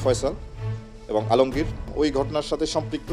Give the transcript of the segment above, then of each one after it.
ফয়সাল এবং আলমগীর ওই ঘটনার সাথে সম্পৃক্ত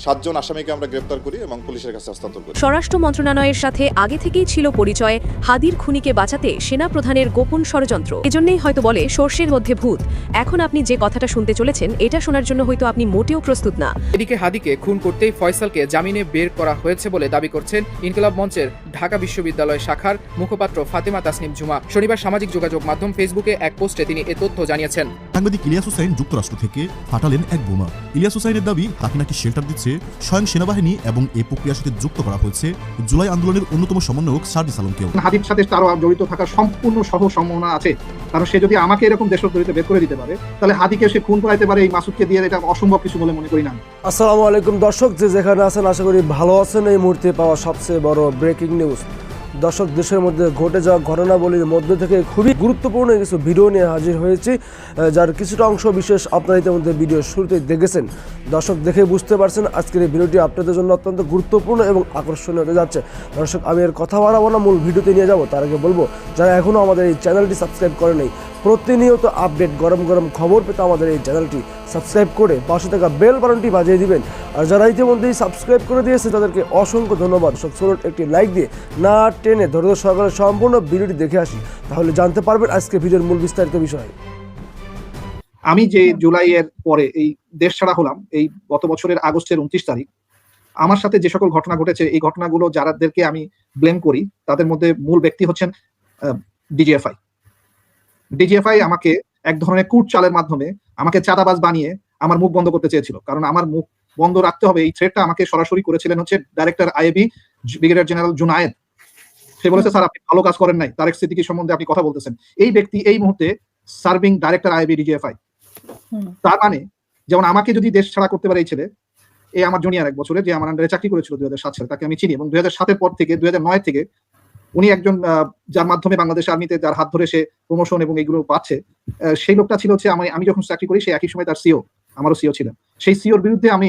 7 জন আসামিকে আমরা গ্রেপ্তার করি এবং পুলিশের কাছে হস্তান্তর করি। স্বরাষ্ট্র মন্ত্রণালয়ের সাথে আগে থেকেই ছিল পরিচয় হাদির খুনিকে বাঁচাতে সেনা প্রধানের গোপন ষড়যন্ত্র। এজন্যই হয়তো বলে সর্ষের মধ্যে ভূত। এখন আপনি যে কথাটা শুনতে চলেছেন এটা শোনার জন্য হয়তো আপনি মোটেও প্রস্তুত না। এদিকে হাদিকে খুন করতেই ফয়সালকে জামিনে বের করা হয়েছে বলে দাবি করছেন ইনকিলাব মঞ্চের ঢাকা বিশ্ববিদ্যালয় শাখার মুখপাত্র ফাতেমা তাসনিম ঝুমা। শনিবার সামাজিক যোগাযোগ মাধ্যম ফেসবুকে এক পোস্টে তিনি এ তথ্য জানিয়েছেন। সাংবাদিক ইলিয়াস হোসাইন যুক্তরাষ্ট্র থেকে ফাটালেন এক বোমা। ইলিয়াস হোসাইনের দাবি তাকে নাকি শেল্টার দিচ্ছে স্বয়ং সেনাবাহিনী এবং এই প্রক্রিয়ার সাথে যুক্ত করা হয়েছে জুলাই আন্দোলনের অন্যতম সমন্বয়ক সার্জিস আলমকেও। হাদির সাথে তারও জড়িত থাকার সম্পূর্ণ সম্ভাবনা আছে, কারণ সে যদি আমাকে এরকম দেশদ্রোহিতে বের করে দিতে পারে তাহলে হাদিকে সে খুন করাইতে পারে, এই মাসুদকে দিয়ে এটা অসম্ভব কিছু বলে মনে করি না। আসসালামু আলাইকুম দর্শক, যে যেখানে আছেন আশা করি ভালো আছেন। এই মুহূর্তে পাওয়া সবচেয়ে বড় ব্রেকিং নিউজ। দর্শক, দেশের মধ্যে ঘটে যাওয়া ঘটনাবলীর মধ্যে থেকে খুবই গুরুত্বপূর্ণ কিছু ভিডিও নিয়ে হাজির হয়েছি, যার কিছুটা অংশ বিশেষ আপনারা ইতিমধ্যে ভিডিও শুরুতে দেখেছেন। দর্শক, দেখে বুঝতে পারছেন আজকের এই ভিডিওটি আপনাদের জন্য অত্যন্ত গুরুত্বপূর্ণ এবং আকর্ষণীয় হতে যাচ্ছে। দর্শক, আমি এর কথা বাড়াবো না, মূল ভিডিওতে নিয়ে যাব। তার আগে বলবো, যারা এখনও আমাদের এই চ্যানেলটি সাবস্ক্রাইব করে নেই, প্রতিনিয়ত আপডেট গরম গরম খবর পেতে আমাদের এই চ্যানেলটি সাবস্ক্রাইব করে পাশে থাকা বেল বাটনটি বাজিয়ে দিবেন। আর যারা ইতিমধ্যেই সাবস্ক্রাইব করে দিয়েছে তাদেরকে অসংখ্য ধন্যবাদ। চলুন একটি লাইক দিয়ে না টেনে ধৈর্য সহকারে সম্পূর্ণ ভিডিওটি দেখে আসি, তাহলে জানতে পারবেন আজকে ভিডিওর মূল বিস্তারিত বিষয়। আমি যে জুলাইয়ের পরে এই দেশ ছাড়া হলাম, এই গত বছরের আগস্টের 29 তারিখ, আমার সাথে যে সকল ঘটনা ঘটেছে এই ঘটনাগুলো যাদেরকে আমি ব্লেম করি তাদের মধ্যে মূল ব্যক্তি হচ্ছেন ডিজিএফআই আমাকে এক ধরনের কূট চালের মাধ্যমে আমাকে চাঁদাবাজ বানিয়ে আমার মুখ বন্ধ করতে চেয়েছিল। কারণ আমার মুখ বন্ধ রাখতে হবে, এই থ্রেটটা আমাকে সরাসরি করেছিলেন হচ্ছে director IAB brigadier general Junaid. সে বলেছে, স্যার আপনি ভালো কাজ করেন নাই, তারেক সিদ্দিকী সম্বন্ধে আপনি কথা বলতেছেন। এই ব্যক্তি এই মুহূর্তে সার্ভিং ডাইরেক্টর আইএবি ডিজিএফআই। তার মানে যেমন আমাকে যদি দেশ ছাড়া করতে পারে এই ছেলে, এই আমার জুনিয়র 1 বছরে যে আমার আন্ডারে চাকরি করেছিল 2007 সালে, তাকে আমি চিনি এবং 2007-এর পর থেকে 2009 থেকে উনি একজন যার মাধ্যমে বাংলাদেশ আর্মিতে যার হাত ধরে সে প্রমোশন এবং এইগুলো পাচ্ছে, সেই লোকটা ছিল হচ্ছে আমি যখন চাকরি করি সেই একই সময় তার সিও, আমারও সিও ছিলেন। সেই সিওর বিরুদ্ধে আমি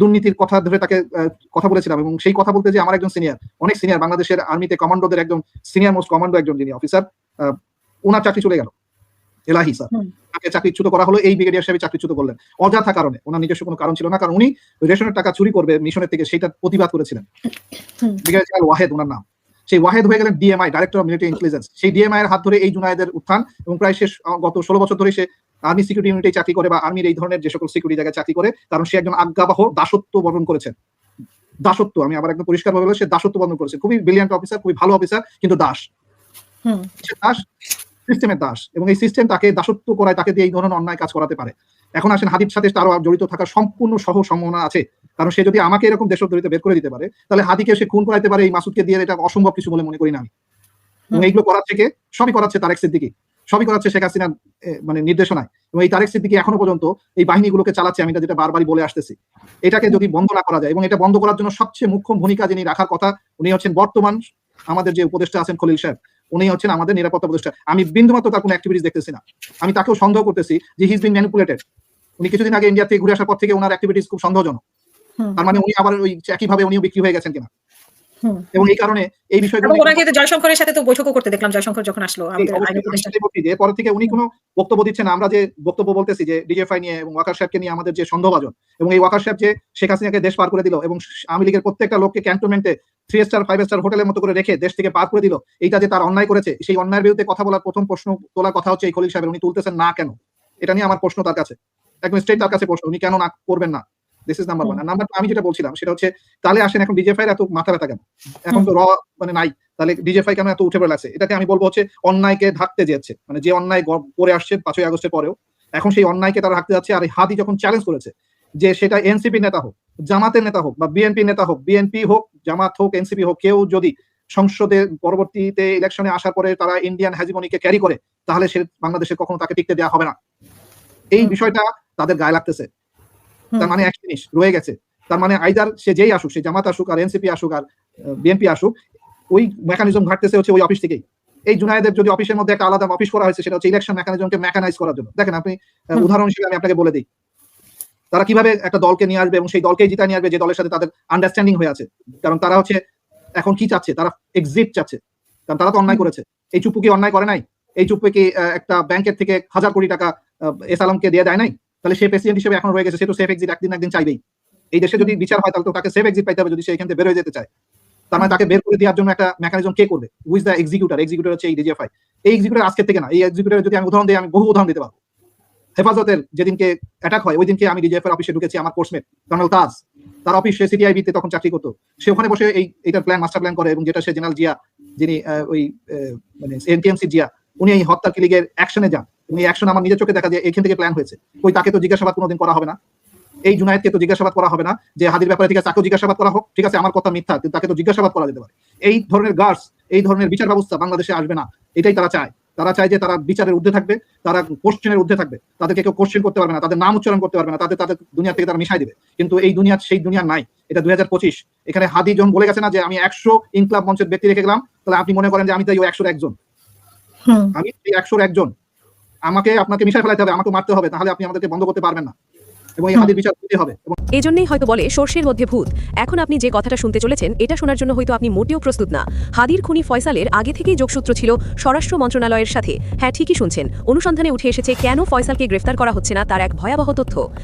দুর্নীতির কথা ধরে তাকে কথা বলেছিলাম এবং সেই কথা বলতে যে আমার একজন সিনিয়র, অনেক সিনিয়র বাংলাদেশের আর্মিতে কমান্ডোদের একজন সিনিয়র মোস্ট কমান্ডো একজন যিনি অফিসার, ওনার চাকরি চলে গেল। এলাহি স্যার, তাকে চাকরিচ্যুত করা হলো, এই ব্রিগেডিয়ার সাহেব চাকরিচ্যুত করলেন অযথা কারণে। ওনার নিজস্ব কোনো কারণ ছিল না, কারণ উনি রেশনের টাকা চুরি করবে মিশনের থেকে সেটা প্রতিবাদ করেছিলেন। ব্রিগেডিয়ার জেনারেল ওয়াহেদ ওনার নাম। সেই ওয়াহেদ হয়ে গেলেন DMI, director of military intelligence. সেই ডিএমআই এর হাত ধরে এই জুনায়েদের উত্থান এবং প্রায় শেষ গত 16 বছর ধরে সে আর্মি সিকিউরিটি ইউনিটে চাকরি করে বা আর্মির এই ধরনের যে সকল সিকিউরিটি জায়গায় চাকরি করে, কারণ সে একজন আজ্ঞাবহ দাসত্ব বরণ করেছেন। দাসত্ব, আমি আবার একদম পরিষ্কার ভাবে বলবো, সে দাসত্ব বরণ করেছে। খুবই ব্রিলিয়ান্ট অফিসার, খুবই ভালো অফিসার, কিন্তু দাস। সে দাস, সিস্টেমের দাস, এবং এই সিস্টেম তাকে দাসত্ব করায়, তাকে দিয়ে এই ধরনের অন্যায় কাজ করাতে পারে। এখন আসেন, হাদির সাথে তারও জড়িত থাকার সম্পূর্ণ সম্ভাবনা আছে, কারণ সে যদি আমাকে এরকম দেশদ্রোহিতে বের করে দিতে পারে তাহলে হাদিকে সে খুন করাইতে পারে, এই মাসুদকে দিয়ে এটা অসম্ভব কিছু বলে মনে করি না আমি। এবং এইগুলো করার থেকে সবই করাচ্ছে তারেক সিদ্দিকী, সবই করাচ্ছে শেখ হাসিনার মানে নির্দেশনায়। এবং এই তারেক সিদ্দিকী এখনো পর্যন্ত এই বাহিনীগুলোকে চালাচ্ছে, আমি যেটা বারবারই বলে আসতেছি। এটাকে যদি বন্ধ না করা যায়, এবং এটা বন্ধ করার জন্য সবচেয়ে মুখ্য ভূমিকা যিনি রাখার কথা, উনি হচ্ছেন বর্তমান আমাদের যে উপদেষ্টা আছেন খলিল সাহেব, উনি হচ্ছেন আমাদের নিরাপত্তা উপদেষ্টা। আমি বিন্দুমাত্র তার কোনো অ্যাক্টিভিটিস দেখতেছি না। আমি তাকেও সন্দেহ করতেছি যে হি ইজ বিং ম্যানিপুলেটেড। উনি কিছুদিন আগে ইন্ডিয়া থেকে ঘুরে আসার পর থেকে ওনার অ্যাক্টিভিটিস খুব সন্দেহজনক। তার মানে উনি আবার ওই একইভাবে উনিও বিক্রি হয়ে গেছেন কিনা। এবং এই কারণে এই বিষয়গুলো জয়শঙ্করের সাথে তো বৈঠকও করতে দেখলাম, জয়শঙ্কর যখন আসলো পরে থেকে উনি কোনো বক্তব্য দিচ্ছেন। আমরা যে বক্তব্য বলতেছি যে ডিজিএফআই নিয়ে এবং ওয়াকার সাহেবকে নিয়ে আমাদের যে সন্দেহভাজন, এবং এই ওয়াকার সাহেব যে শেখ হাসিনাকে দেশ পার করে দিল এবং আওয়ামী লীগের প্রত্যেকটা লোককে ক্যান্টনমেন্টে 3 স্টার 5 স্টার হোটেলের মতো করে রেখে দেশ থেকে পার করে দিল, এইটা যে তার অন্যায় করেছে, সেই অন্যায়ের বিরুদ্ধে কথা বলার প্রথম প্রশ্ন তোলার কথা হচ্ছে এই খলিল সাহেবের। উনি তুলতেছেন না কেন? এটা নিয়ে আমার প্রশ্ন তার কাছে, একদম স্ট্রেট তার কাছে প্রশ্ন, উনি কেন না করবেন না? This is number 1। আর নাম্বার 2, আমি যেটা বলছিলাম সেটা হচ্ছে, তাহলে আসেন এখন ডিজিএফআই এত মাথা ব্যথা কেন? এখন তো মানে নাই, তাহলে ডিজিএফআই কেন এত উঠে পড়ে লাগছে? এটাকে আমি বলবো হচ্ছে অন্যায়কে ঢাকতে যাচ্ছে, মানে যে অন্যায় করে আসছে 5ই আগস্টের পরেও, এখন সেই অন্যায়কে তারা ঢাকতে যাচ্ছে। আর হাদি যখন চ্যালেঞ্জ করেছে যে সেটা এনসিপি নেতা হোক, জামাতের নেতা হোক বা বিএনপি নেতা হোক, বিএনপি হোক, জামাত হোক, এনসিপি হোক, কেউ যদি সংসদে পরবর্তীতে ইলেকশনে আসার পরে তারা ইন্ডিয়ান হেজিমনিকে ক্যারি করে, তাহলে সে বাংলাদেশে কখনো তাকে টিকতে দেওয়া হবে না। এই বিষয়টা তাদের গায়ে লাগতেছে। তার মানে এক জিনিস রয়ে গেছে, তার মানে আইদার সে যেই আসুক, সে জামাত আসুক আর এনসিপি আসুক আর বিএনপি আসুক, ওই মেকানিজম ঘাটতেছে হচ্ছে ওই অফিস থেকেই। এই জুনায়েদের যদি অফিসের মধ্যে একটা আলাদা অফিস করা হয়েছে, সেটা হচ্ছে ইলেকশন মেকানিজমকে মেকানাইজ করার জন্য। দেখেন আপনি, উদাহরণ হিসেবে আমি আপনাকে বলে দিই, তারা কিভাবে একটা দলকে নিয়ে আসবে এবং সেই দলকেই জিতা নিয়ে আসবে যে দলের সাথে তাদের আন্ডারস্ট্যান্ডিং হয়ে আছে। কারণ তারা হচ্ছে এখন কি চাচ্ছে, তারা এক্সিট চাচ্ছে, কারণ তারা তো অন্যায় করেছে। এই চুপু কি অন্যায় করে নাই? এই চুপু কি একটা ব্যাংকের থেকে 1000 কোটি টাকা এস আলমকে দিয়ে দেয় নাই? তাহলে সে প্রেসিডেন্ট হিসেবে এখন রয়ে গেছে, সে তো সেফ এক্সিট একদিন একদিন চাইবেই। এই দেশে যদি বিচার হয় তাহলে তো তাকে সেফ এক্সিট পাইতে হবে, যদি সে এখান থেকে বের হয়ে যেতে চায়। তার মানে তাকে বের করে দেওয়ার জন্য একটা মেকানিজম কে করবে? With the executor. এক্সিকিউটর হচ্ছে এই ডিজিএফআই। এই এক্সিকিউটর আজকে থেকে না, এই এক্সিকিউটর যদি আমি উদাহরণ দিই, আমি বহু উদাহরণ দিতে পারবো। হেফাজতের যেদিনকে অ্যাটাক হয় ওই দিনকে আমি ডিজিএফআই অফিসে ঢুকেছি, আমার কোর্সমেট কর্নেল তাজ, তার অফিস, সে সিটিআইবিতে তখন চাকরি করতো, সে ওখানে বসে এইটার প্ল্যান, মাস্টার প্ল্যান করে, এবং যেটা সে জেনারেল জিয়া, যিনি ওই মানে এনটিএমসি জিয়া, উনি এই হত্যা কিলিংয়ের অ্যাকশনে যান। উনি অ্যাকশন আমার নিজের চোখে দেখা যায় এখান থেকে প্ল্যান হয়েছে। ওই তাকে তো জিজ্ঞাসাবাদ কোনোদিন করা হবে না, এই জুনায়েদকে তো জিজ্ঞাসাবাদ করা হবে না যে হাদির ব্যাপারে, ঠিক আছে তাকেও জিজ্ঞাসাবাদ করা হোক, ঠিক আছে আমার কথা মিথ্যা, কিন্তু তাকে তো জিজ্ঞাসাবাদ করা যেতে পারে। এই ধরনের গার্ডস, এই ধরনের বিচার ব্যবস্থা বাংলাদেশে আসবে না। এটাই তারা চায়। তারা চায় যে তারা বিচারের ঊর্ধ্বে থাকবে, তারা কোশ্চেনের ঊর্ধ্বে থাকবে, তাদেরকে কেউ কোশ্চেন করতে পারবে না, তাদের নাম উচ্চারণ করতে পারবে না, তাদের দুনিয়া থেকে তারা মিশাই দেবে। কিন্তু এই দুনিয়া সেই দুনিয়া নাই। এটা 2025। এখানে হাদি যখন বলে গেছে না যে আমি 100 ইনকলাব মঞ্চের ব্যক্তি রেখে গেলাম, তাহলে আপনি মনে করেন যে আমি তাই 100 একজন, আমি 100 একজন, আমাকে আপনাকে মিশাই ফেলাইতে হবে, আমাকে মারতে হবে, তাহলে আপনি আমাদেরকে বন্ধ করতে পারবেন না, এবং এই হাদির বিচার করতে হবে। এজন্যই হয়তো বলে সর্ষের মধ্যে ভূত। এখন আপনি যে কথাটা শুনতে চলেছেন এটা শোনার জন্য হয়তো আপনি মোটেও প্রস্তুত না। হাদির খুনি ফয়সালের আগে থেকেই যোগসূত্র ছিল স্বরাষ্ট্র মন্ত্রণালয়ের সাথে। হ্যাঁ, ঠিকই শুনছেন, অনুসন্ধানে উঠে এসেছে কেন ফয়সালকে গ্রেফতার করা হচ্ছে না তার এক ভয়াবহ তথ্য।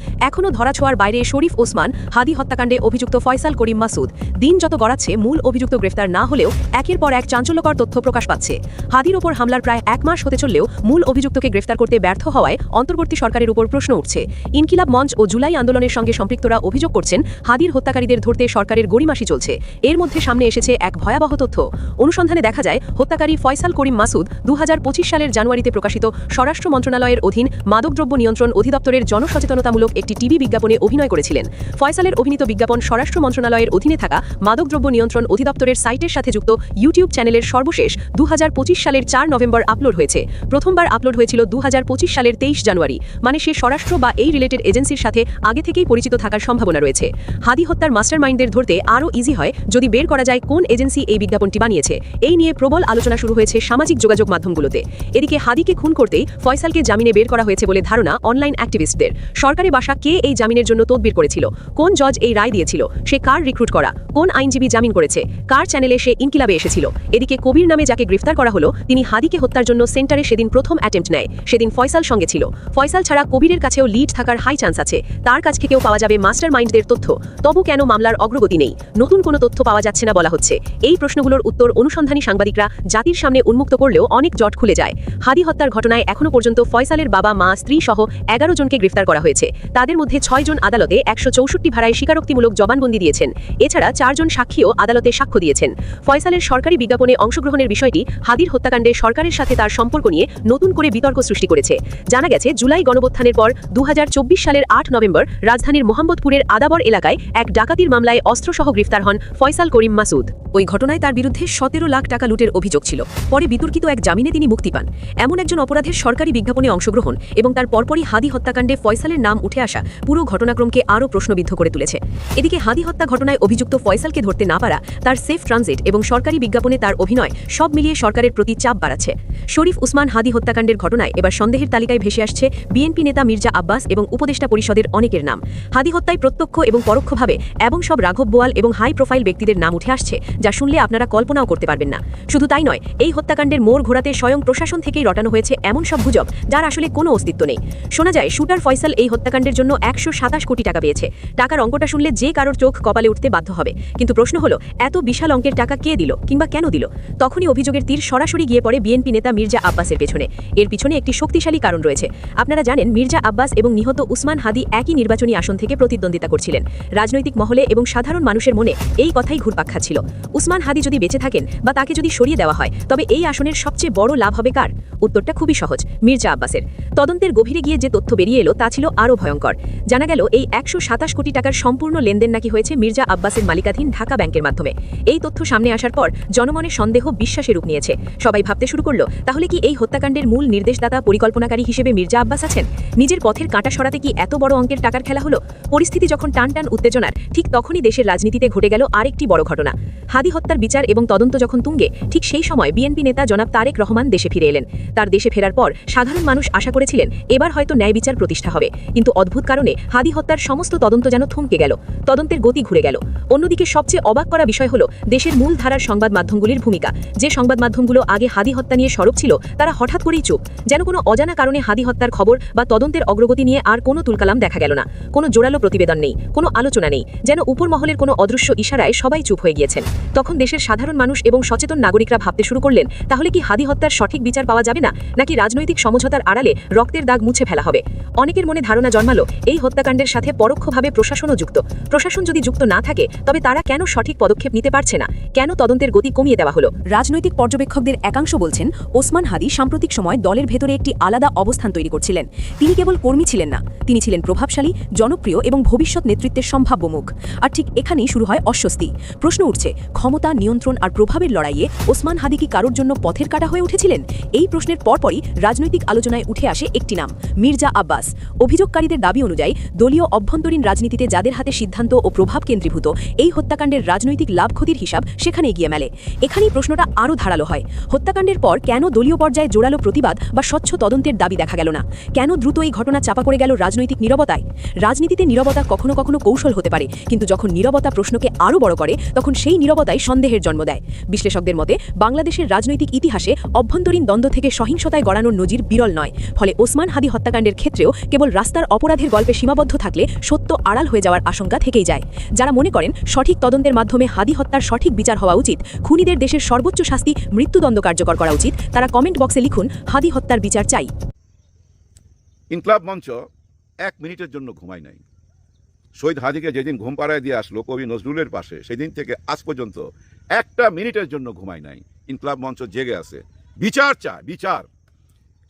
এখনও ধরাছোঁয়ার বাইরে শরীফ ওসমান, হাদি হত্যাকাণ্ডে অভিযুক্ত ফয়সাল করিম মাসুদ। দিন যত গড়াচ্ছে মূল অভিযুক্ত গ্রেফতার না হলেও একের পর এক চাঞ্চল্যকর তথ্য প্রকাশ পাচ্ছে। হাদির ওপর হামলার প্রায় 1 মাস হতে চললেও মূল অভিযুক্তকে গ্রেফতার করতে ব্যর্থ হওয়ায় অন্তর্বর্তী সরকারের উপর প্রশ্ন উঠছে। ইনকিলাব মঞ্চ ও জুলাই আন্দোলনের সঙ্গে সম্পৃক্তরা অভিযোগ করছেন হাদির হত্যাকারীদের ধরতে সরকারের গড়িমাসি চলছে। এর মধ্যে সামনে এসেছে এক ভয়াবহ তথ্য। অনুসন্ধানে দেখা যায় হত্যাকারী ফয়সাল করিম মাসুদ 2025 সালের জানুয়ারিতে প্রকাশিত স্বরাষ্ট্র মন্ত্রণালয়ের অধীন মাদকদ্রব্য নিয়ন্ত্রণ অধিদপ্তরের জনসচেতনতামূলক একটি টিভি বিজ্ঞাপনে অভিনয় করেছিলেন। ফয়সালের অভিনীত বিজ্ঞাপন স্বরাষ্ট্র মন্ত্রণালয়ের অধীনে থাকা মাদকদ্রব্য নিয়ন্ত্রণ অধিদপ্তরের সাইটের সাথে যুক্ত ইউটিউব চ্যানেলের সর্বশেষ 2025 সালের 4 নভেম্বর আপলোড হয়েছে। প্রথমবার আপলোড হয়েছিল 2025 সালের 23 জানুয়ারি, মানে সে স্বরাষ্ট্র বা এই রিলেটেড এজেন্সির সাথে আগে থেকেই পরিচিত থাকার সম্ভাবনা রয়েছে। হাদি হত্যার মাস্টারমাইন্ডদের ধরতে আরও ইজি হয় যদি বের করা যায় কোন এজেন্সি এই বিজ্ঞাপনটি বানিয়েছে। এই নিয়ে প্রবল আলোচনা শুরু হয়েছে সামাজিক যোগাযোগ মাধ্যমগুলোতে। এদিকে হাদিকে খুন করতেই ফয়সালকে জামিনে বের করা হয়েছে বলে ধারণা অনলাইন অ্যাক্টিভিস্টদের। সরকারি বাসা কে এই জামিনের জন্য তদবির করেছিল, কোন জজ এই রায় দিয়েছিল, সে কার রিক্রুট করা, কোন আইনজীবী জামিন করেছে, কার চ্যানেলে সে ইনকিলাবে এসেছিল। এদিকে কবির নামে যাকে গ্রেফতার করা হলো তিনি হাদিকে হত্যার জন্য সেন্টারে সেদিন প্রথম অ্যাটেম্প্ট নেয়। সেদিন ফয়সাল সঙ্গে ছিল। ফয়সাল ছাড়া কবিরের কাছেও লিড থাকার হাই চান্স আছে। তার কাছ থেকেও পাওয়া যাবে মাস্টারমাইন্ডদের তথ্য। তবু কেন মামলার অগ্রগতি নেই, নতুন কোনো তথ্য পাওয়া যাচ্ছে না বলা হচ্ছে। এই প্রশ্নগুলোর উত্তর অনুসন্ধানী সাংবাদিকরা জাতির সামনে উন্মুক্ত করলেও অনেক জট খুলে যায়। হাদি হত্যার ঘটনায় এখনো পর্যন্ত ফয়সালের বাবা, মা, স্ত্রী সহ 11 জনকে গ্রেফতার করা হয়েছে। তাদের মধ্যে 6 জন আদালতে 164 ধারায় স্বীকারোক্তিমূলক জবানবন্দি দিয়েছেন। এছাড়া 4 জন সাক্ষীও আদালতে সাক্ষ্য দিয়েছেন। ফয়সালের সরকারি বিজ্ঞাপনে অংশগ্রহণের বিষয়টি হাদির হত্যাকাণ্ডে সরকারের সাথে তার সম্পর্ক নিয়ে নতুন করে বিতর্ক সৃষ্টি করেছে। জানা গেছে জুলাই গণঅভ্যুত্থানের পর 2024 সালের 8 নভেম্বর রাজধানীর মোহাম্মদপুরের আদাবর এলাকায় এক ডাকাতির মামলায় অস্ত্রসহ গ্রেফতার হন ফয়সাল করিম মাসুদ। ওই ঘটনায় তার বিরুদ্ধে 17 লাখ টাকা লুটের অভিযোগ ছিল। পরে বিতর্কিত এক জামিনে তিনি মুক্তি পান। এমন একজন অপরাধের সরকারি বিজ্ঞাপনে অংশগ্রহণ এবং তার পরপরই হাদি হত্যাকাণ্ডে ফয়সালের নাম উঠে আসা পুরো ঘটনাক্রমকে আরও প্রশ্নবিদ্ধ করে তুলেছে। এদিকে হাদি হত্যা ঘটনায় অভিযুক্ত ফয়সালকে ধরতে না পারা, তার সেফ ট্রানজিট এবং সরকারি বিজ্ঞাপনে তার অভিনয় সব মিলিয়ে সরকারের প্রতি চাপ বাড়াচ্ছে। শরীফ উসমান হাদি হত্যাকাণ্ডের ঘটনায় এবার সন্দেহের তালিকায় ভেসে আসছে বিএনপি নেতা মির্জা আব্বাস এবং উপদেষ্টা পরিষদের অনেকের নাম। হাদি হত্যায় প্রত্যক্ষ এবং পরোক্ষভাবে এবং সব রাঘব বোয়াল এবং হাই প্রোফাইল ব্যক্তিদের নাম উঠে আসছে, যা শুনলে আপনারা কল্পনাও করতে পারবেন না। শুধু তাই নয়, এই হত্যাকাণ্ডের মোড় ঘোরাতে স্বয়ং প্রশাসন থেকেই রটানো হয়েছে এমন সব গুজব যার আসলে কোনো অস্তিত্ব নেই। শোনা যায় শুটার ফয়সাল এই হত্যাকাণ্ডের জন্য 127 কোটি টাকা পেয়েছে। টাকার অঙ্কটা শুনলে যে কারোর চোখ কপালে উঠতে বাধ্য হবে। কিন্তু প্রশ্ন হলো, এত বিশাল অঙ্কের টাকা কে দিল কিংবা কেন দিল? তখনই অভিযোগের তীর সরাসরি গিয়ে পড়ে বিএনপি নেতা মির্জা আব্বাসের পেছনে। এর পিছনে একটি শক্তিশালী কারণ রয়েছে। আপনারা জানেন মির্জা আব্বাস এবং নিহত উসমান হাদি একই নির্বাচনী আসন থেকে প্রতিদ্বন্দ্বিতা করছিলেন। রাজনৈতিক মহলে এবং সাধারণ মানুষের মনে এই কথাই ঘুরপাক খাচ্ছিল। উসমান হাদি যদি বেঁচে থাকেন বা তাকে যদি সরিয়ে দেওয়া হয় তবে এই আসনের সবচেয়ে বড় লাভ হবে কার? উত্তরটা খুবই সহজ, মির্জা আব্বাসের। তদন্তের গভীরে গিয়ে যে তথ্য বেরিয়ে এলো তা ছিল আরও ভয়ঙ্কর। জানা গেল এই 127 কোটি টাকার সম্পূর্ণ লেনদেন নাকি হয়েছে মির্জা আব্বাসের মালিকাধীন ঢাকা ব্যাংকের মাধ্যমে। এই তথ্য সামনে আসার পর জনমনের সন্দেহ বিশ্বাসে রূপ নিয়েছে। সবাই ভাবতে শুরু করলো, তাহলে কি এই হত্যাকাণ্ডের মূল নির্দেশদাতা পরিকল্পনাকারী হিসেবে মির্জা আব্বাস আছেন? নিজের পথের কাঁটা সরাতে কি এত বড় অঙ্কের টাকার খেলা হলো? পরিস্থিতি যখন টান টান উত্তেজনার, ঠিক তখনই দেশের রাজনীতিতে ঘটে গেল আরেকটি বড় ঘটনা। হাদি হাদি হত্যার বিচার এবং তদন্ত যখন তুঙ্গে, ঠিক সেই সময় বিএনপি নেতা জনাব তারেক রহমান দেশে ফিরে এলেন। তার দেশে ফেরার পর সাধারণ মানুষ আশা করেছিলেন এবার হয়তো ন্যায় বিচার প্রতিষ্ঠা হবে, কিন্তু অদ্ভুত কারণে হাদি হত্যার সমস্ত তদন্ত যেন থমকে গেল, তদন্তের গতি ঘুরে গেল। অন্যদিকে সবচেয়ে অবাক করা বিষয় হলো দেশের মূল ধারার সংবাদ মাধ্যমগুলির ভূমিকা। যে সংবাদ মাধ্যমগুলো আগে হাদি হত্যা নিয়ে সরব ছিল, তারা হঠাৎ করেই চুপ, যেন কোনো অজানা কারণে হাদি হত্যার খবর বা তদন্তের অগ্রগতি নিয়ে আর কোনো তুলকালাম দেখা গেল না। কোনো জোরালো প্রতিবেদন নেই, কোনো আলোচনা নেই, যেন উপর মহলের কোনো অদৃশ্য ইশারায় সবাই চুপ হয়ে গিয়েছেন। তখন দেশের সাধারণ মানুষ এবং সচেতন নাগরিকরা ভাবতে শুরু করলেন, তাহলে কি হাদি হত্যার সঠিক বিচার পাওয়া যাবে না, নাকি রাজনৈতিক সমঝোতার আড়ালে রক্তের দাগ মুছে ফেলা হবে? অনেকের মনে ধারণা জন্মালো এই হত্যাকাণ্ডের সাথে পরোক্ষভাবে প্রশাসনও যুক্ত। প্রশাসন যদি যুক্ত না থাকে, তবে তারা কেন সঠিক পদক্ষেপ নিতে পারছে না? কেন তদন্তের গতি কমিয়ে দেওয়া হলো? রাজনৈতিক পর্যবেক্ষকদের একাংশ বলছেন ওসমান হাদি সাম্প্রতিক সময় দলের ভেতরে একটি আলাদা অবস্থান তৈরি করছিলেন। তিনি কেবল কর্মী ছিলেন না, তিনি ছিলেন প্রভাবশালী, জনপ্রিয় এবং ভবিষ্যৎ নেতৃত্বের সম্ভাব্য মুখ। আর ঠিক এখানেই শুরু হয় অস্বস্তি। প্রশ্ন উঠছে, ক্ষমতা, নিয়ন্ত্রণ আর প্রভাবের লড়াইয়ে ওসমান হাদি কি কারোর জন্য পথের কাঁটা হয়ে উঠেছিলেন? এই প্রশ্নের পরপরই রাজনৈতিক আলোচনায় উঠে আসে একটি নাম, মির্জা আব্বাস। অভিযোগকারীদের দাবি অনুযায়ী দলীয় অভ্যন্তরীণ রাজনীতিতে যাদের হাতে সিদ্ধান্ত ও প্রভাব কেন্দ্রীভূত, এই হত্যাকাণ্ডের রাজনৈতিক লাভ ক্ষতির হিসাব সেখানে গিয়ে মেলে। এখানেই প্রশ্নটা আরও ধারালো হয়। হত্যাকাণ্ডের পর কেন দলীয় পর্যায়ে জোরালো প্রতিবাদ বা স্বচ্ছ তদন্তের দাবি দেখা গেল না? কেন দ্রুত এই ঘটনা চাপা পড়ে গেল রাজনৈতিক নীরবতায়? রাজনীতিতে নীরবতা কখনো কখনো কৌশল হতে পারে, কিন্তু যখন নীরবতা প্রশ্নকে আরও বড় করে, তখন সেই নীরবতাই সন্দেহের জন্ম দেয়। বিশ্লেষকদের মতে বাংলাদেশের রাজনৈতিক ইতিহাসে অভ্যন্তরীণ দ্বন্দ্ব থেকে সহিংসতায় গড়ানোর নজির বিরল নয়। ফলে ওসমান হাদি হত্যাকাণ্ডের ক্ষেত্রেও কেবল রাস্তার অপরাধের গল্পে সীমাবদ্ধ থাকলে সত্য আড়াল হয়ে যাওয়ার আশঙ্কা থেকেই যায়। যারা মনে করেন সঠিক তদন্তের মাধ্যমে হাদি হত্যার সঠিক বিচার হওয়া উচিত, খুনিদের দেশের সর্বোচ্চ শাস্তি মৃত্যুদণ্ড কার্যকর করা উচিত, তারা কমেন্ট বক্সে লিখুন হাদি হত্যার বিচার চাই। ইনকলাব মঞ্চ 1 মিনিটের জন্য ঘুমায় নাই। শহীদ হাদিকে যেদিন ঘুম পাড়ায় দিয়ে আসলো কবি নজরুলের পাশে, সেদিন থেকে আজ পর্যন্ত 1টা মিনিটের জন্য ঘুমায় নাই। ইনকলাব মঞ্চ জেগে আছে, বিচার চায়, বিচার।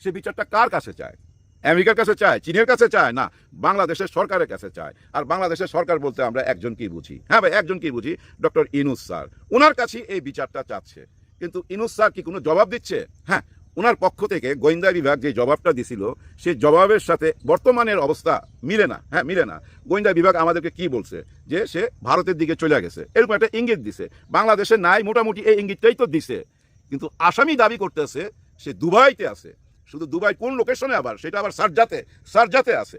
সে বিচারটা কার কাছে চায়? আমেরিকার কাছে চায়, চীনের কাছে চায়, না বাংলাদেশের সরকারের কাছে চায়। আর বাংলাদেশের সরকার বলতে আমরা একজনকেই বুঝি, হ্যাঁ ভাই একজনকেই বুঝি, ডক্টর ইউনূস স্যার। ওনার কাছে এই বিচারটা চাচ্ছে, কিন্তু ইউনূস স্যার কি কোনো জবাব দিচ্ছে? হ্যাঁ, ওনার পক্ষ থেকে গোয়েন্দা বিভাগ যে জবাবটা দিছিল, সেই জবাবের সাথে বর্তমানের অবস্থা মিলে না। হ্যাঁ, মিলে না। গোয়েন্দা বিভাগ আমাদেরকে কি বলছে? যে সে ভারতের দিকে চলে গেছে, এরকম একটা ইঙ্গিত দিছে। বাংলাদেশে নাই, মোটামুটি এই ইঙ্গিতটাই তো দিছে। কিন্তু আসামি দাবি করতেছে সে দুবাইতে আছে। শুধু দুবাই কোন লোকেশনে? আবার সেটা আবার সারজাতে আছে।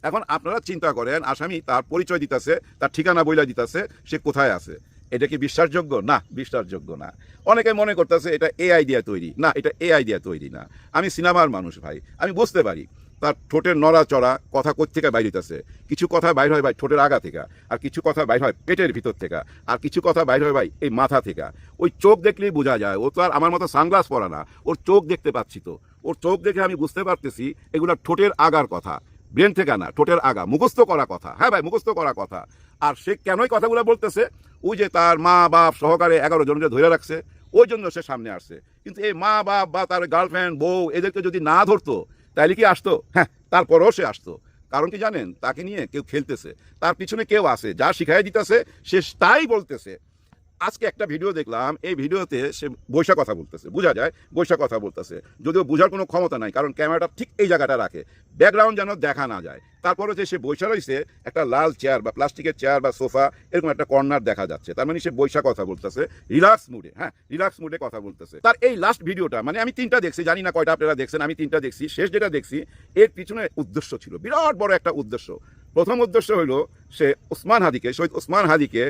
এখন আপনারা চিন্তা করেন, আসামি তার পরিচয় দিতেছে, তার ঠিকানা বইলা দিতেছে, সে কোথায় আছে। এটা কি বিশ্বাসযোগ্য? না, বিশ্বাসযোগ্য না। অনেকে মনে করতেছে এটা এআই দিয়ে তৈরি। না, এটা এআই দিয়ে তৈরি না। আমি সিনেমার মানুষ ভাই, আমি বুঝতে পারি তার ঠোঁটের নড়াচড়া, কথা কোত্থেকে বাইর হইতেছে। কিছু কথা বাইর হয় ভাই ঠোঁটের আগা থেকে, আর কিছু কথা বাইর হয় পেটের ভিতর থেকে, আর কিছু কথা বাইর হয় ভাই এই মাথা থেকে। ওই চোখ দেখলেই বোঝা যায়। ও তো আর আমার মতো সানগ্লাস পরা না, ওর চোখ দেখতে পাচ্ছি তো। ওর চোখ দেখে আমি বুঝতে পারতেছি এগুলো ঠোঁটের আগার কথা, ব্রেন থেকে না, ঠোঁটের আগা, মুখস্থ করা কথা। হ্যাঁ ভাই, মুখস্থ করা কথা। আর সে কেনই কথাগুলো বলতেছে? ওই যে তার মা বাপ সহকারে 11 জনকে ধরে রাখছে, ওই জন্য সে সামনে আসছে। কিন্তু এই মা বাপ বা তার গার্লফ্রেন্ড, বউ, এদেরকে যদি না ধরতো তাইলে কি আসতো? হ্যাঁ, তারপরেও সে আসতো। কারণ কি জানেন? তাকে নিয়ে কেউ খেলতেছে, তার পিছনে কেউ আছে, যা শিখাই দিতেছে সে তাই বলতেছে। আজকে একটা ভিডিও দেখলাম, এই ভিডিওতে সে বৈশা কথা বলতেছে, বোঝা যায় বৈশা কথা বলতেছে, যদিও বোঝার কোনো ক্ষমতা নাই, কারণ ক্যামেরাটা ঠিক এই জায়গাটা রাখে, ব্যাকগ্রাউন্ড যেন দেখা না যায়। তারপরে যে সে বৈশা রয়েছে একটা লাল চেয়ার বা প্লাস্টিকের চেয়ার বা সোফা, এরকম একটা কর্নার দেখা যাচ্ছে। তার মানে সে বৈশা কথা বলতেছে রিল্যাক্স মুডে। হ্যাঁ, রিল্যাক্স মুডে কথা বলতেছে। তার এই লাস্ট ভিডিওটা, মানে আমি 3টা দেখছি, জানি না কয়টা আপনারা দেখছেন, আমি 3টা দেখছি। শেষ যেটা দেখছি, এর পিছনে উদ্দেশ্য ছিল, বিরাট বড় একটা উদ্দেশ্য। প্রথম উদ্দেশ্য হলো সে ওসমান হাদিকে, শহীদ ওসমান হাদিকে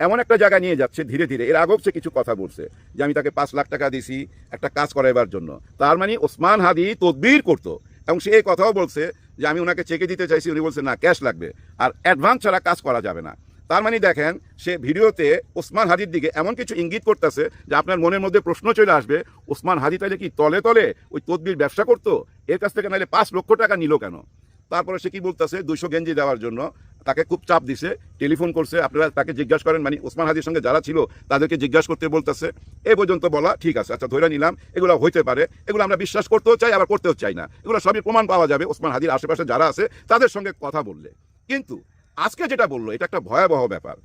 এমন একটা জায়গায় নিয়ে যাচ্ছে ধীরে ধীরে। এর আগেও সে কিছু কথা বলছে যে আমি তাকে 5 লাখ টাকা দিছি একটা কাজ করাইবার জন্য। তার মানে ওসমান হাদি তদবির করতো। এবং সে এই কথাও বলছে যে আমি ওনাকে চেকে দিতে চাইছি, উনি বলছে না, ক্যাশ লাগবে, আর অ্যাডভান্স ছাড়া কাজ করা যাবে না। তার মানে দেখেন, সে ভিডিওতে ওসমান হাদির দিকে এমন কিছু ইঙ্গিত করতেছে যে আপনার মনের মধ্যে প্রশ্ন চলে আসবে, ওসমান হাদি তাইলে কি তলে তলে ওই তদবির ব্যবসা করতো? এর কাছ থেকে নাহলে 5 লক্ষ টাকা নিল কেন? তারপরে সে কি বলতেছে, 200 গেঞ্জি দেওয়ার জন্য তাকে খুব চাপ দিছে, টেলিফোন করছে। আপনারা তাকে জিজ্ঞাসা করেন, মানে ওসমান হাদির সঙ্গে যারা ছিল তাদেরকে জিজ্ঞাসা করতে বলতেছে। এ পর্যন্ত বলা ঠিক আছে, আচ্ছা ধরে নিলাম এগুলো হইতে পারে, এগুলো আমরা বিশ্বাস করতেও চাই আবার করতেও চাই না। এগুলো সবই প্রমাণ পাওয়া যাবে ওসমান হাদির আশেপাশে যারা আছে তাদের সঙ্গে কথা বললে। কিন্তু আজকে যেটা বললো, এটা একটা ভয়াবহ ব্যাপার,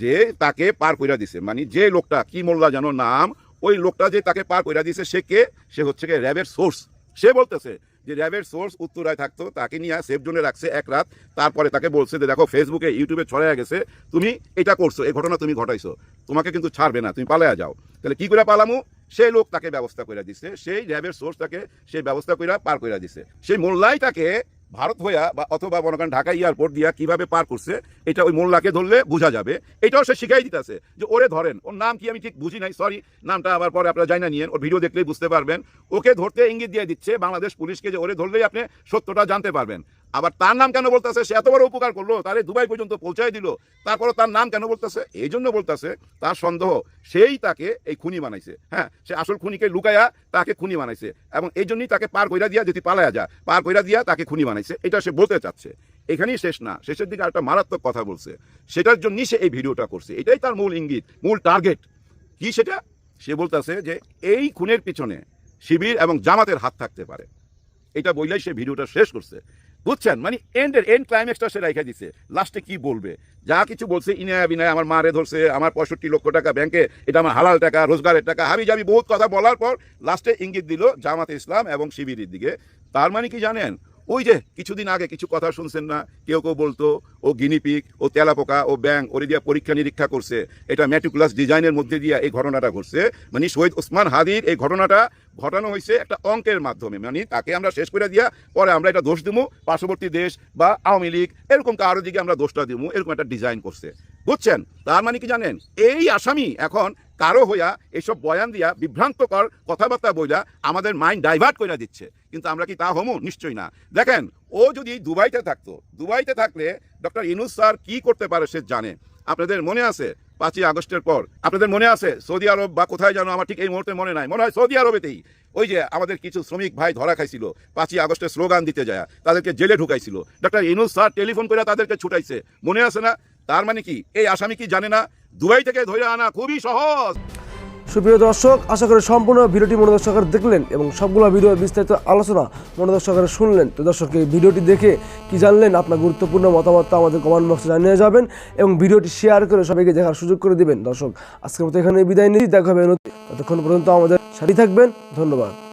যে তাকে পার কইরা দিছে। মানে যে লোকটা, কি মোল্লা যেন নাম, ওই লোকটা যে তাকে পার কইরা দিছে, সে কে? সে হচ্ছে র্যাবের সোর্স। সে বলতেছে যে র্যাবের সোর্স উত্তরায় থাকতো, তাকে নিয়ে সেফ জোনে রাখছে এক রাত, তারপরে তাকে বলছে যে দেখো ফেসবুকে ইউটিউবে ছড়াইয়া গেছে, তুমি এটা করছো, এই ঘটনা তুমি ঘটাইছো, তোমাকে কিন্তু ছাড়বে না, তুমি পালাইয়া যাও। তাহলে কি করে পালামু? সেই লোক তাকে ব্যবস্থা করে দিছে, সেই র্যাবের সোর্স তাকে সেই ব্যবস্থা করে পার করে দিছে। সেই মোল্লাই তাকে ভারত হইয়া বা অথবা মনে করেন ঢাকা এয়ারপোর্ট দিয়া কিভাবে পার করছে, এটা ওই মোল্লাকে ধরলে বোঝা যাবে। এটাও সে শিখাই দিতেছে যে ওরে ধরেন, ওর নাম কি আমি ঠিক বুঝি নাই, সরি, নামটা আবার পরে আপনারা জানা নিয়েন, ওর ভিডিও দেখলেই বুঝতে পারবেন। ওকে ধরতে ইঙ্গিত দিয়ে দিচ্ছে বাংলাদেশ পুলিশকে যে ওরে ধরলেই আপনি সত্যটা জানতে পারবেন। আবার তার নাম কেন বলতেছে? সে এত বড় উপকার করলো, তারে দুবাই পর্যন্ত পৌঁছায় দিল, তারপরে তার নাম কেন বলতেছে? এই জন্য বলতেছে তার সন্দেহ সেই তাকে এই খুনি বানাইছে। হ্যাঁ, সে আসল খুনিকে লুকায়া তাকে খুনি বানাইছে, এবং এই জন্যই তাকে পার কইরা দিয়া, যদি পালায়া যা পার কইরা দিয়া তাকে খুনি বানাইছে, এটা সে বলতে চাচ্ছে। এখানেই শেষ না, শেষের দিকে একটা মারাত্মক কথা বলছে, সেটার জন্যই সে এই ভিডিওটা করছে। এটাই তার মূল ইঙ্গিত, মূল টার্গেট কি সেটা সে বলতেছে যে এই খুনের পিছনে শিবির এবং জামাতের হাত থাকতে পারে। এটা বললেই সে ভিডিওটা শেষ করছে, বুঝছেন? মানে এন্ড ক্লাইম্যাক্সটা সে রেখে দিছে। লাস্টে কি বলবে? যা কিছু বলছে ইনায়া বিনায়, আমার মারে ধরছে, আমার 65 লক্ষ টাকা ব্যাংকে, এটা আমার হালাল টাকা, রোজগারের টাকা, হাবি জাবি বহুত কথা বলার পর লাস্টে ইঙ্গিত দিল জামাতে ইসলাম এবং শিবিরের দিকে। তার মানে কি জানেন, ওই যে কিছুদিন আগে কিছু কথা শুনছেন না, কেউ কেউ বলতো ও গিনিপিক, ও তেলাপোকা, ও ব্যাং, ওরে দিয়া পরীক্ষা নিরীক্ষা করছে, এটা ম্যাটিকুলাস ডিজাইনের মধ্যে দিয়ে এই ঘটনাটা ঘটছে। মানে শহীদ ওসমান হাদির এই ঘটনাটা ঘটানো হয়েছে একটা অঙ্কের মাধ্যমে, মানে তাকে আমরা শেষ করে দিয়া পরে আমরা এটা দোষ দিব পার্শ্ববর্তী দেশ বা আওয়ামী লীগ, এরকম কারোর দিকে আমরা দোষটা দিব, এরকম একটা ডিজাইন করছে, বুঝছেন? তার মানে কি জানেন, এই আসামি এখন কারো হইয়া এইসব বয়ান দিয়া বিভ্রান্তকর কথাবার্তা বইলা আমাদের মাইন্ড ডাইভার্ট করে দিচ্ছে। কিন্তু আমরা কি তা হমু? নিশ্চয়ই না। দেখেন, ও যদি দুবাইতে থাকতো, দুবাইতে থাকলে ডক্টর ইউনূস স্যার কি করতে পারে সে জানে। আপনাদের মনে আছে 5ই আগস্টের পর, আপনাদের মনে আছে সৌদি আরব বা কোথায় যেন, আমার ঠিক এই মুহূর্তে মনে নাই, মনে হয় সৌদি আরবেতেই ওই যে আমাদের কিছু শ্রমিক ভাই ধরা খাইছিল 5ই আগস্টের স্লোগান দিতে যায়, তাদেরকে জেলে ঢুকাইছিল। ডক্টর ইউনূস স্যার টেলিফোন করে তাদেরকে ছুটাইছে, মনে আছে না? তার মানে কি এই আসামি কি জানে না দুবাই থেকে ধরে আনা খুবই সহজ? সুপ্রিয় দর্শক, আশা করি সম্পূর্ণ ভিডিওটি মনোযোগ সহকারে দেখলেন এবং সবগুলো ভিডিওর বিস্তারিত আলোচনা মনোযোগ সহকারে শুনলেন। তো দর্শক, এই ভিডিওটি দেখে কি জানলেন? আপনার গুরুত্বপূর্ণ মতামতটা আমাদের কমেন্ট বক্সে জানিয়ে যাবেন এবং ভিডিওটি শেয়ার করে সবাইকে দেখার সুযোগ করে দিবেন। দর্শক, আজকের মতো এখানে বিদায় নিচ্ছি, দেখা হবে ততক্ষণ পর্যন্ত আমাদের সাথে থাকবেন। ধন্যবাদ।